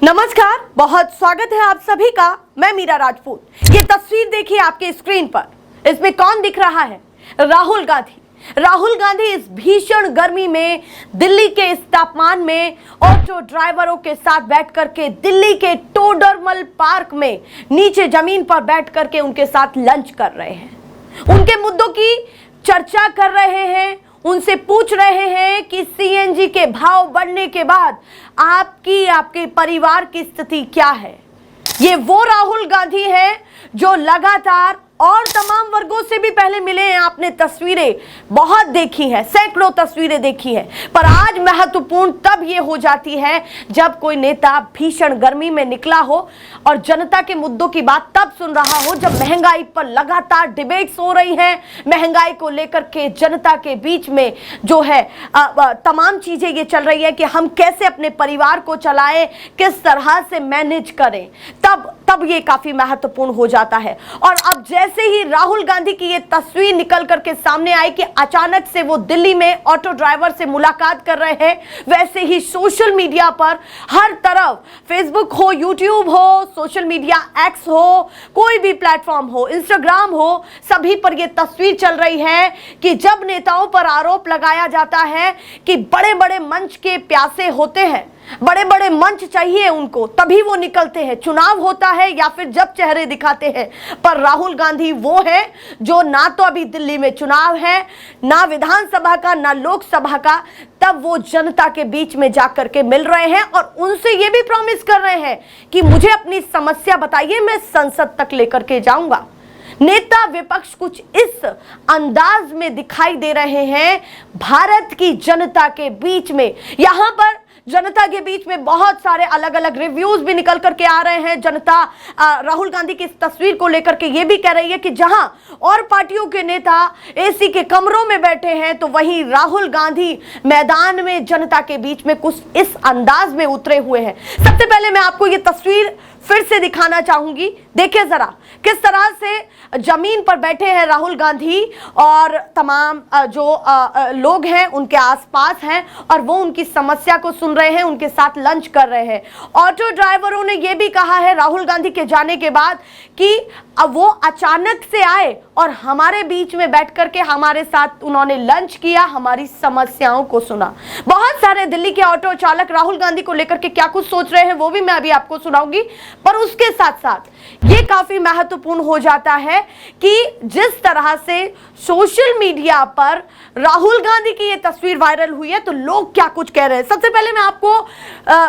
नमस्कार, बहुत स्वागत है आप सभी का। मैं मीरा राजपूत। ये तस्वीर देखिए आपके स्क्रीन पर। इसमें कौन दिख रहा है? राहुल गांधी। राहुल गांधी इस भीषण गर्मी में, दिल्ली के इस तापमान में ऑटो ड्राइवरों के साथ बैठ करके दिल्ली के टोडरमल पार्क में नीचे जमीन पर बैठ करके उनके साथ लंच कर रहे हैं। उनके मुद्दों की चर्चा कर रहे हैं, उनसे पूछ रहे हैं कि सीएनजी के भाव बढ़ने के बाद आपके परिवार की स्थिति क्या है। ये वो राहुल गांधी है जो लगातार और तमाम वर्गों से भी पहले मिले हैं। आपने तस्वीरें बहुत देखी हैं, सैकड़ों तस्वीरें देखी हैं, पर आज महत्वपूर्ण तब ये हो जाती है जब कोई नेता भीषण गर्मी में निकला हो और जनता के मुद्दों की बात तब सुन रहा हो जब महंगाई पर लगातार डिबेट्स हो रही हैं। महंगाई को लेकर के जनता के बीच में जो है तमाम चीजें ये चल रही है कि हम कैसे अपने परिवार को चलाएं, किस तरह से मैनेज करें। तब ये काफी महत्वपूर्ण हो जाता है। और अब जैसे ही राहुल गांधी की ये तस्वीर निकल करके सामने आई कि अचानक से वो दिल्ली में ऑटो ड्राइवर से मुलाकात कर रहे हैं, वैसे ही सोशल मीडिया पर हर तरफ, फेसबुक हो, यूट्यूब हो, सोशल मीडिया एक्स हो, कोई भी प्लेटफॉर्म हो, इंस्टाग्राम हो, सभी पर यह तस्वीर चल रही है कि जब नेताओं पर आरोप लगाया जाता है कि बड़े बड़े मंच के प्यासे होते हैं, बड़े बड़े मंच चाहिए उनको, तभी वो निकलते हैं, चुनाव होता है या फिर जब चेहरे दिखाते हैं। पर राहुल गांधी वो है जो ना तो अभी दिल्ली में चुनाव है, ना विधानसभा का, ना लोकसभा का, तब वो जनता के बीच में जाकर के मिल रहे हैं और उनसे ये भी प्रॉमिस कर रहे हैं कि मुझे अपनी समस्या बताइए, मैं संसद तक लेकर के जाऊंगा। नेता विपक्ष कुछ इस अंदाज में दिखाई दे रहे हैं भारत की जनता के बीच में। यहां पर जनता के बीच में बहुत सारे अलग अलग रिव्यूज भी निकल करके आ रहे हैं। जनता राहुल गांधी की इस तस्वीर को लेकर के ये भी कह रही है कि जहां और पार्टियों के नेता एसी के कमरों में बैठे हैं, तो वहीं राहुल गांधी मैदान में जनता के बीच में कुछ इस अंदाज में उतरे हुए हैं। सबसे पहले मैं आपको ये तस्वीर फिर से दिखाना चाहूंगी। देखिए जरा किस तरह से जमीन पर बैठे हैं राहुल गांधी और तमाम जो लोग हैं उनके आसपास हैं और वो उनकी समस्या को सुन रहे हैं, उनके साथ लंच कर रहे हैं। ऑटो ड्राइवरों ने ये भी कहा है राहुल गांधी के जाने के बाद कि अब वो अचानक से आए और हमारे बीच में बैठ करके हमारे साथ उन्होंने लंच किया, हमारी समस्याओं को सुना। बहुत सारे दिल्ली के ऑटो चालक राहुल गांधी को लेकर के क्या कुछ सोच रहे हैं वो भी मैं अभी आपको सुनाऊंगी, पर उसके साथ साथ ये काफी महत्वपूर्ण हो जाता है कि जिस तरह से सोशल मीडिया पर राहुल गांधी की ये तस्वीर वायरल हुई है तो लोग क्या कुछ कह रहे हैं। सबसे पहले मैं आपको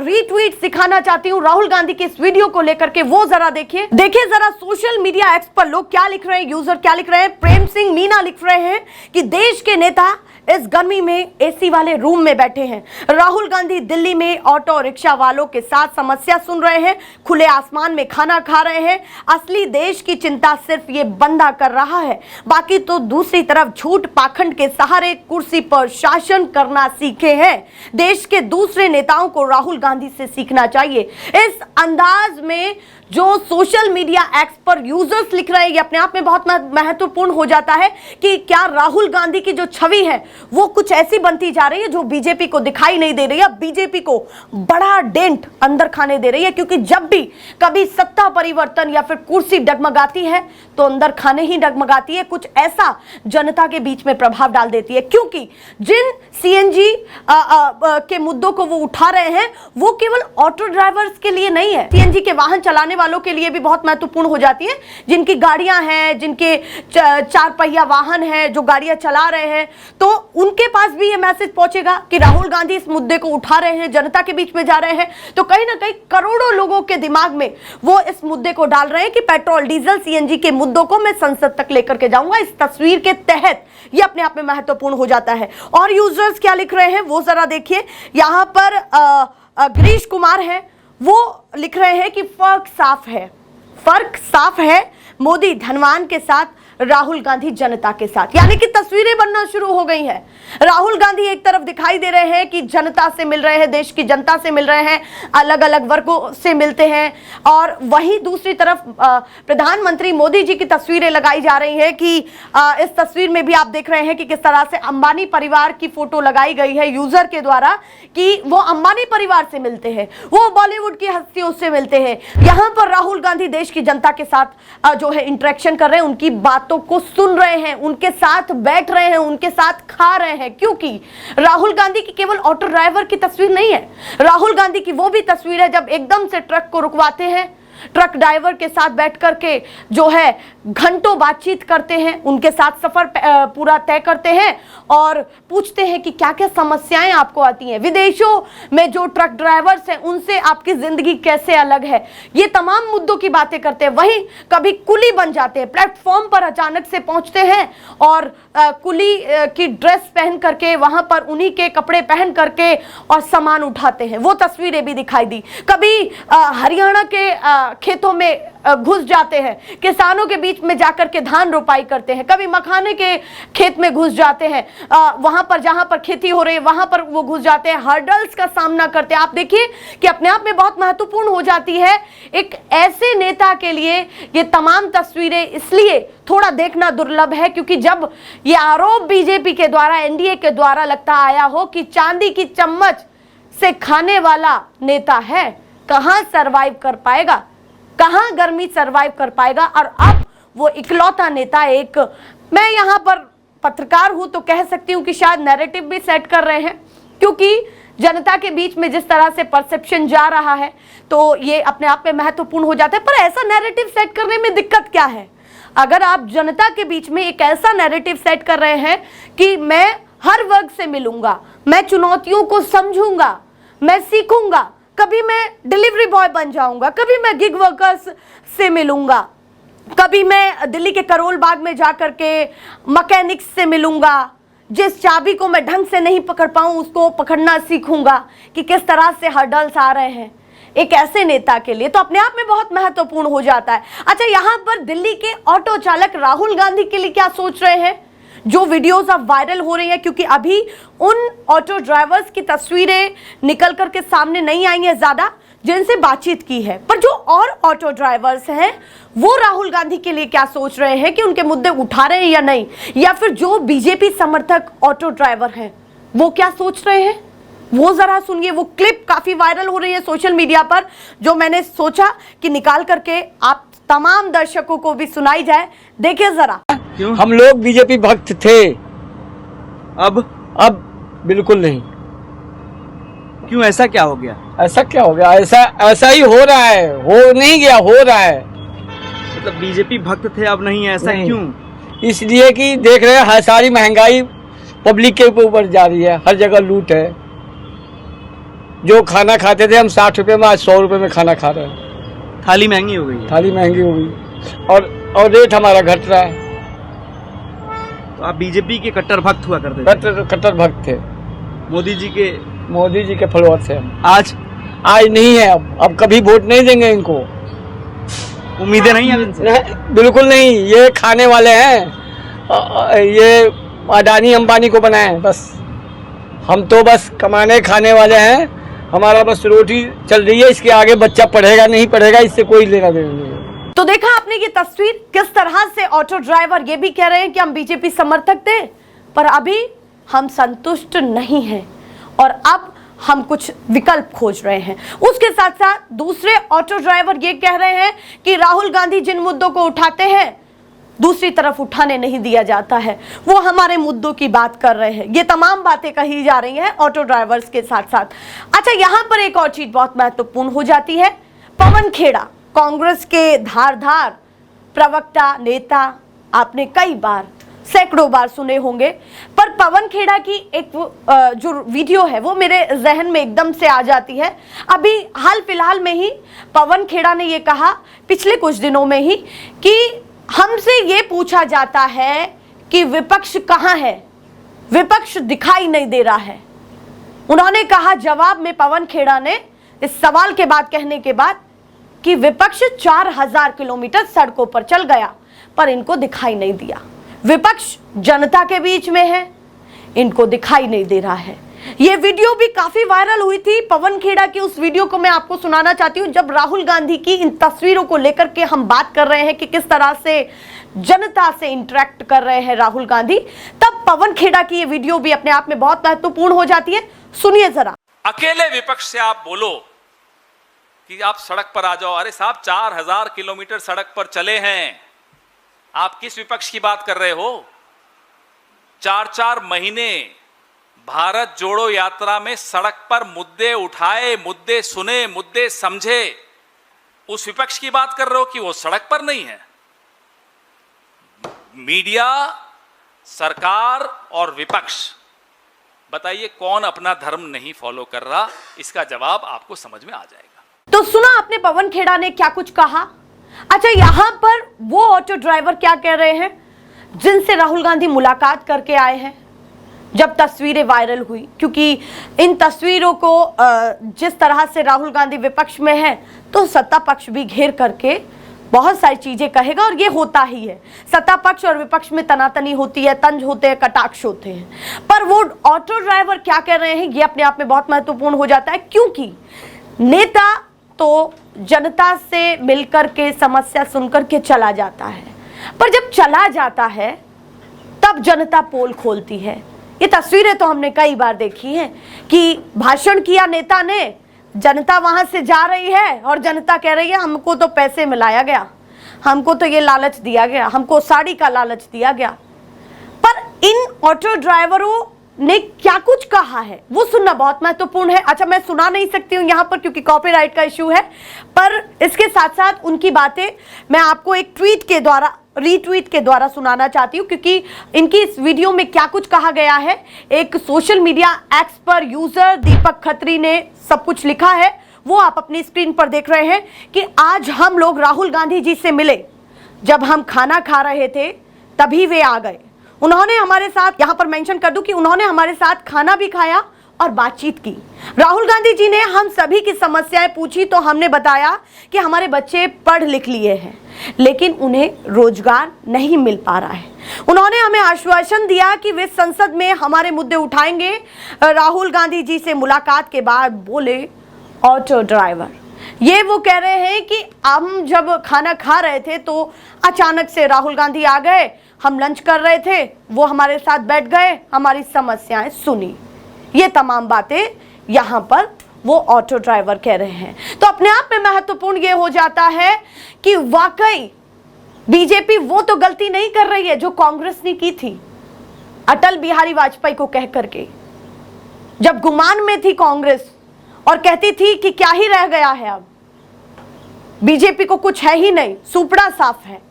रीट्वीट दिखाना चाहती हूं राहुल गांधी की इस वीडियो को लेकर के, वो जरा देखिए जरा सोशल मीडिया एक्स पर लोग क्या लिख रहे हैं, यूजर क्या लिख रहे हैं। प्रेम सिंह मीना लिख रहे हैं कि देश के नेता इस गर्मी में एसी वाले रूम में बैठे हैं। राहुल गांधी दिल्ली में ऑटो रिक्शा वालों के साथ समस्या सुन रहे हैं, खुले आसमान में खाना खा रहे हैं। असली देश की चिंता सिर्फ ये बंदा कर रहा है, बाकी तो दूसरी तरफ झूठ पाखंड के सहारे कुर्सी पर शासन करना सीखे हैं। देश के दूसरे नेताओं को राहुल गांधी से सीखना चाहिए। इस अंदाज में जो सोशल मीडिया एक्स पर यूजर्स लिख रहे हैं, ये अपने आप में बहुत महत्वपूर्ण हो जाता है कि क्या राहुल गांधी की जो छवि है वो कुछ ऐसी बनती जा रही है जो बीजेपी को दिखाई नहीं दे रही है, बीजेपी को बड़ा डेंट अंदर खाने दे रही है। क्योंकि जब भी कभी सत्ता परिवर्तन या फिर कुर्सी डगमगाती है तो अंदर खाने ही डगमगाती है, कुछ ऐसा जनता के बीच में प्रभाव डाल देती है। क्योंकि जिन सीएनजी के मुद्दों को वो उठा रहे हैं वो केवल ऑटो ड्राइवर्स के लिए नहीं है, सीएनजी के वाहन चलाने वालों के लिए भी बहुत महत्वपूर्ण हो जाती है। जिनकी गाड़ियां हैं, जिनके चार पहिया वाहन है, जो गाड़ियां चला रहे हैं, तो उनके पास भी ये मैसेज पहुंचेगा कि राहुल गांधी इस मुद्दे को उठा रहे हैं, जनता के बीच में जा रहे हैं। तो कहीं ना कहीं करोड़ों लोगों के दिमाग में वो इस मुद्दे को डाल रहे हैं कि पेट्रोल डीजल सीएनजी के मुद्दों को मैं संसद तक लेकर के जाऊंगा। इस तस्वीर के तहत ये अपने आप में महत्वपूर्ण हो जाता है। और यूजर्स क्या लिख रहे हैं वो जरा देखिए। यहां पर गिरीश कुमार है, वो लिख रहे हैं कि फर्क साफ है, मोदी धनवान के साथ राहुल गांधी जनता के साथ, यानी कि तस्वीरें बनना शुरू हो गई हैं। राहुल गांधी एक तरफ दिखाई दे रहे हैं कि जनता से मिल रहे हैं, देश की जनता से मिल रहे हैं, अलग अलग वर्गों से मिलते हैं, और वहीं दूसरी तरफ प्रधानमंत्री मोदी जी की तस्वीरें लगाई जा रही है कि इस तस्वीर में भी आप देख रहे हैं कि किस तरह से अंबानी परिवार की फोटो लगाई गई है यूजर के द्वारा कि वो अंबानी परिवार से मिलते हैं, वो बॉलीवुड की हस्तियों से मिलते हैं। यहां पर राहुल गांधी देश की जनता के साथ जो है इंटरेक्शन कर रहे हैं, उनकी बातों को सुन रहे हैं, उनके साथ बैठ रहे हैं, उनके साथ खा रहे हैं, क्योंकि राहुल गांधी की केवल ऑटो ड्राइवर की तस्वीर नहीं है, राहुल गांधी की वो भी तस्वीर है जब एकदम से ट्रक को रुकवाते हैं, ट्रक ड्राइवर के साथ बैठ करके जो है घंटों बातचीत करते हैं, उनके साथ सफर पूरा तय करते हैं और पूछते हैं कि क्या क्या समस्याएं आपको आती हैं, विदेशों में जो ट्रक ड्राइवर्स हैं उनसे आपकी जिंदगी कैसे अलग है, ये तमाम मुद्दों की बातें करते हैं। वहीं कभी कुली बन जाते हैं, प्लेटफॉर्म पर अचानक से पहुंचते हैं और कुली की ड्रेस पहन करके वहां पर उन्हीं के कपड़े पहन करके और सामान उठाते हैं, वो तस्वीरें भी दिखाई दी। कभी हरियाणा के खेतों में घुस जाते हैं, किसानों के बीच में जाकर के धान रोपाई करते हैं, कभी मखाने के खेत में घुस जाते हैं, वहां पर जहां पर खेती हो रही है वहां पर वो घुस जाते हैं, हर्डल्स का सामना करते हैं। आप देखिए कि अपने आप में बहुत महत्वपूर्ण हो जाती है एक ऐसे नेता के लिए ये तमाम तस्वीरें, इसलिए थोड़ा देखना दुर्लभ है क्योंकि जब ये आरोप बीजेपी के द्वारा, एनडीए के द्वारा लगता आया हो कि चांदी की चम्मच से खाने वाला नेता है, कहां सरवाइव कर पाएगा, कहां गर्मी सरवाइव कर पाएगा। और अब वो इकलौता नेता, एक मैं यहां पर पत्रकार हूं तो कह सकती हूं कि शायद नैरेटिव भी सेट कर रहे हैं, क्योंकि जनता के बीच में जिस तरह से परसेप्शन जा रहा है तो ये अपने आप में महत्वपूर्ण हो जाता है। पर ऐसा नैरेटिव सेट करने में दिक्कत क्या है? अगर आप जनता के बीच में एक ऐसा नैरेटिव सेट कर रहे हैं कि मैं हर वर्ग से मिलूंगा, मैं चुनौतियों को समझूंगा, मैं सीखूंगा, कभी मैं डिलीवरी बॉय बन जाऊंगा, कभी मैं गिग वर्कर्स से मिलूंगा, कभी मैं दिल्ली के करोल बाग में जाकर के मैकेनिक्स से मिलूंगा, जिस चाबी को मैं ढंग से नहीं पकड़ पाऊं उसको पकड़ना सीखूंगा, कि किस तरह से हर्डल्स आ रहे हैं एक ऐसे नेता के लिए, तो अपने आप में बहुत महत्वपूर्ण हो जाता है। अच्छा, यहां पर दिल्ली के ऑटो चालक राहुल गांधी के लिए क्या सोच रहे हैं, जो वीडियोस अब वायरल हो रही हैं, क्योंकि अभी उन ऑटो ड्राइवर्स की तस्वीरें निकल करके सामने नहीं आई हैं ज्यादा जिनसे बातचीत की है, पर जो और ऑटो ड्राइवर्स हैं वो राहुल गांधी के लिए क्या सोच रहे हैं कि उनके मुद्दे उठा रहे हैं या नहीं, या फिर जो बीजेपी समर्थक ऑटो ड्राइवर हैं वो क्या सोच रहे हैं, वो जरा सुनिए। वो क्लिप काफी वायरल हो रही है सोशल मीडिया पर, जो मैंने सोचा कि निकाल करके आप तमाम दर्शकों को भी सुनाई जाए, देखिए जरा। क्यों? हम लोग बीजेपी भक्त थे, अब बिल्कुल नहीं। क्यों, ऐसा क्या हो गया? ऐसा क्या हो गया? ऐसा ही हो रहा है, हो नहीं गया, हो रहा है। मतलब बीजेपी भक्त थे, अब नहीं है, ऐसा नहीं। क्यों? इसलिए कि देख रहे हैं सारी महंगाई पब्लिक के ऊपर जा रही है, हर जगह लूट है। जो खाना खाते थे हम 60 रुपए में, आज 100 रुपए में खाना खा रहे हैं। थाली महंगी हो गई है। थाली महंगी हो गई और रेट हमारा घट रहा है। तो आप बीजेपी के कट्टर भक्त हुआ करते थे? कट्टर भक्त थे, मोदी जी के फॉलोअर थे हम। आज नहीं है, अब कभी वोट नहीं देंगे इनको। उम्मीदें नहीं है इनसे? बिल्कुल नहीं, ये खाने वाले हैं, ये अडानी अंबानी को बनाए बस। हम तो बस कमाने खाने वाले हैं, हमारा बस रोटी चल रही है, इसके आगे बच्चा पढ़ेगा नहीं पढ़ेगा इससे कोई लेना देना नहीं। तो देखा आपने ये तस्वीर, किस तरह से ऑटो ड्राइवर ये भी कह रहे हैं कि हम बीजेपी समर्थक थे, पर अभी हम संतुष्ट नहीं हैं और अब हम कुछ विकल्प खोज रहे हैं। उसके साथ साथ दूसरे ऑटो ड्राइवर ये कह रहे हैं कि राहुल गांधी जिन मुद्दों को उठाते हैं दूसरी तरफ उठाने नहीं दिया जाता है, वो हमारे मुद्दों की बात कर रहे हैं। ये तमाम बातें कही जा रही हैं ऑटो ड्राइवर्स के साथ साथ। अच्छा, यहां पर एक और चीज बहुत महत्वपूर्ण हो जाती है। पवन खेड़ा, कांग्रेस के धारदार प्रवक्ता, नेता, आपने कई बार, सैकड़ों बार सुने होंगे, पर पवन खेड़ा की एक जो वीडियो है वो मेरे जहन में एकदम से आ जाती है। अभी हाल फिलहाल में ही पवन खेड़ा ने ये कहा, पिछले कुछ दिनों में ही, कि हमसे ये पूछा जाता है कि विपक्ष कहां है, विपक्ष दिखाई नहीं दे रहा है। उन्होंने कहा जवाब में, पवन खेड़ा ने इस सवाल के बाद कहने के बाद, कि विपक्ष 4000 किलोमीटर सड़कों पर चल गया, पर इनको दिखाई नहीं दिया। विपक्ष जनता के बीच में है, इनको दिखाई नहीं दे रहा है। ये वीडियो भी काफी वायरल हुई थी। पवन खेड़ा की उस वीडियो को मैं आपको सुनाना चाहती हूं, जब राहुल गांधी की इन तस्वीरों को लेकर के हम बात कर रहे हैं कि किस तरह से जनता से इंटरेक्ट कर रहे हैं राहुल गांधी, तब पवन खेड़ा की ये वीडियो भी अपने आप में बहुत महत्वपूर्ण हो जाती है। सुनिए जरा। अकेले विपक्ष से आप बोलो कि आप सड़क पर आ जाओ। अरे साहब, 4000 किलोमीटर सड़क पर चले हैं। आप किस विपक्ष की बात कर रहे हो? 4-4 महीने भारत जोड़ो यात्रा में सड़क पर मुद्दे उठाए, मुद्दे सुने, मुद्दे समझे। उस विपक्ष की बात कर रहे हो कि वो सड़क पर नहीं है। मीडिया, सरकार और विपक्ष, बताइए कौन अपना धर्म नहीं फॉलो कर रहा? इसका जवाब आपको समझ में आ जाएगा। तो सुना आपने पवन खेड़ा ने क्या कुछ कहा। अच्छा, यहां पर वो ऑटो ड्राइवर क्या कह रहे हैं जिनसे राहुल गांधी मुलाकात करके आए हैं जब तस्वीरें वायरल हुई, क्योंकि इन तस्वीरों को जिस तरह से राहुल गांधी विपक्ष में है तो सत्ता पक्ष भी घेर करके बहुत सारी चीजें कहेगा, और ये होता ही है। सत्ता पक्ष और विपक्ष में तनातनी होती है, तंज होते हैं, कटाक्ष होते हैं। पर वो ऑटो ड्राइवर क्या कह रहे हैं ये अपने आप में बहुत महत्वपूर्ण हो जाता है, क्योंकि नेता तो जनता से मिलकर के समस्या सुनकर के चला जाता है, पर जब चला जाता है तब जनता पोल खोलती है। ये तस्वीरें तो हमने कई बार देखी हैं कि भाषण किया नेता ने, जनता वहां से जा रही है और जनता कह रही है हमको तो पैसे मिलाया गया, हमको तो ये लालच दिया गया, हमको साड़ी का लालच दिया गया। पर इन ऑटो ड्राइवरों ने क्या कुछ कहा है वो सुनना बहुत महत्वपूर्ण है। अच्छा, मैं सुना नहीं सकती हूं यहां पर क्योंकि कॉपीराइट का इशू है, पर इसके साथ साथ उनकी बातें मैं आपको एक ट्वीट के द्वारा, रीट्वीट के द्वारा सुनाना चाहती हूं, क्योंकि इनकी इस वीडियो में क्या कुछ कहा गया है। एक सोशल मीडिया एक्स पर यूजर दीपक खत्री ने सब कुछ लिखा है, वो आप अपनी स्क्रीन पर देख रहे हैं कि आज हम लोग राहुल गांधी जी से मिले, जब हम खाना खा रहे थे तभी वे आ गए। उन्होंने हमारे साथ, यहां पर मेंशन कर दूं कि उन्होंने हमारे साथ खाना भी खाया और बातचीत की। राहुल गांधी जी ने हम सभी की समस्याएं पूछी तो हमने बताया कि हमारे बच्चे पढ़ लिख लिए हैं लेकिन उन्हें रोजगार नहीं मिल पा रहा है। उन्होंने हमें आश्वासन दिया कि वे संसद में हमारे मुद्दे उठाएंगे। राहुल गांधी जी से मुलाकात के बाद बोले ऑटो ड्राइवर, ये वो कह रहे हैं कि हम जब खाना खा रहे थे तो अचानक से राहुल गांधी आ गए, हम लंच कर रहे थे, वो हमारे साथ बैठ गए, हमारी समस्याएं सुनी। ये तमाम बातें यहाँ पर वो ऑटो ड्राइवर कह रहे हैं। तो अपने आप में महत्वपूर्ण ये हो जाता है कि वाकई बीजेपी वो तो गलती नहीं कर रही है जो कांग्रेस ने की थी अटल बिहारी वाजपेयी को कह करके, जब गुमान में थी कांग्रेस और कहती थी कि क्या ही रह गया है, अब बीजेपी को कुछ है ही नहीं, सुपड़ा साफ है।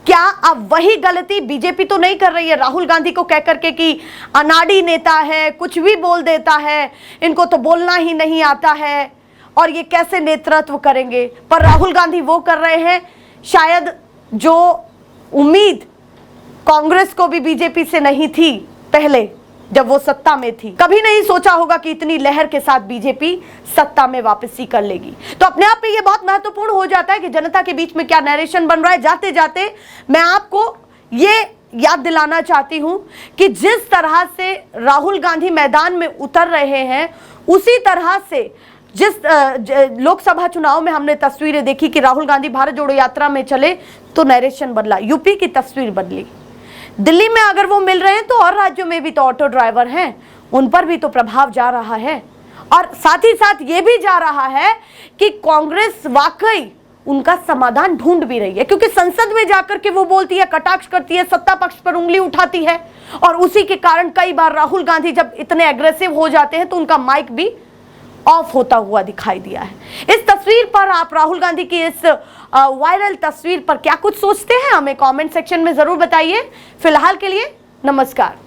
क्या अब वही गलती बीजेपी तो नहीं कर रही है राहुल गांधी को कह करके कि अनाड़ी नेता है, कुछ भी बोल देता है, इनको तो बोलना ही नहीं आता है और ये कैसे नेतृत्व करेंगे। पर राहुल गांधी वो कर रहे हैं शायद जो उम्मीद कांग्रेस को भी बीजेपी से नहीं थी पहले जब वो सत्ता में थी। कभी नहीं सोचा होगा कि इतनी लहर के साथ बीजेपी सत्ता में वापसी कर लेगी। तो अपने आप में ये बहुत महत्वपूर्ण हो जाता है कि जनता के बीच में क्या नैरेशन बन रहा है। जाते जाते मैं आपको ये याद दिलाना चाहती हूं कि जिस तरह से राहुल गांधी मैदान में उतर रहे हैं, उसी तरह से जिस लोकसभा चुनाव में हमने तस्वीरें देखी कि राहुल गांधी भारत जोड़ो यात्रा में चले तो नैरेशन बदला, यूपी की तस्वीर बदली। दिल्ली में अगर वो मिल रहे हैं तो और राज्यों में भी तो ऑटो ड्राइवर हैं, उन पर भी तो प्रभाव जा रहा है। और साथ ही साथ ये भी जा रहा है कि कांग्रेस वाकई उनका समाधान ढूंढ भी रही है, क्योंकि संसद में जाकर के वो बोलती है, कटाक्ष करती है, सत्ता पक्ष पर उंगली उठाती है, और उसी के कारण कई बार राहुल गांधी जब इतने एग्रेसिव हो जाते हैं तो उनका माइक भी ऑफ होता हुआ दिखाई दिया है। इस तस्वीर पर आप राहुल गांधी की इस वायरल तस्वीर पर क्या कुछ सोचते हैं, हमें कमेंट सेक्शन में जरूर बताइए। फिलहाल के लिए नमस्कार।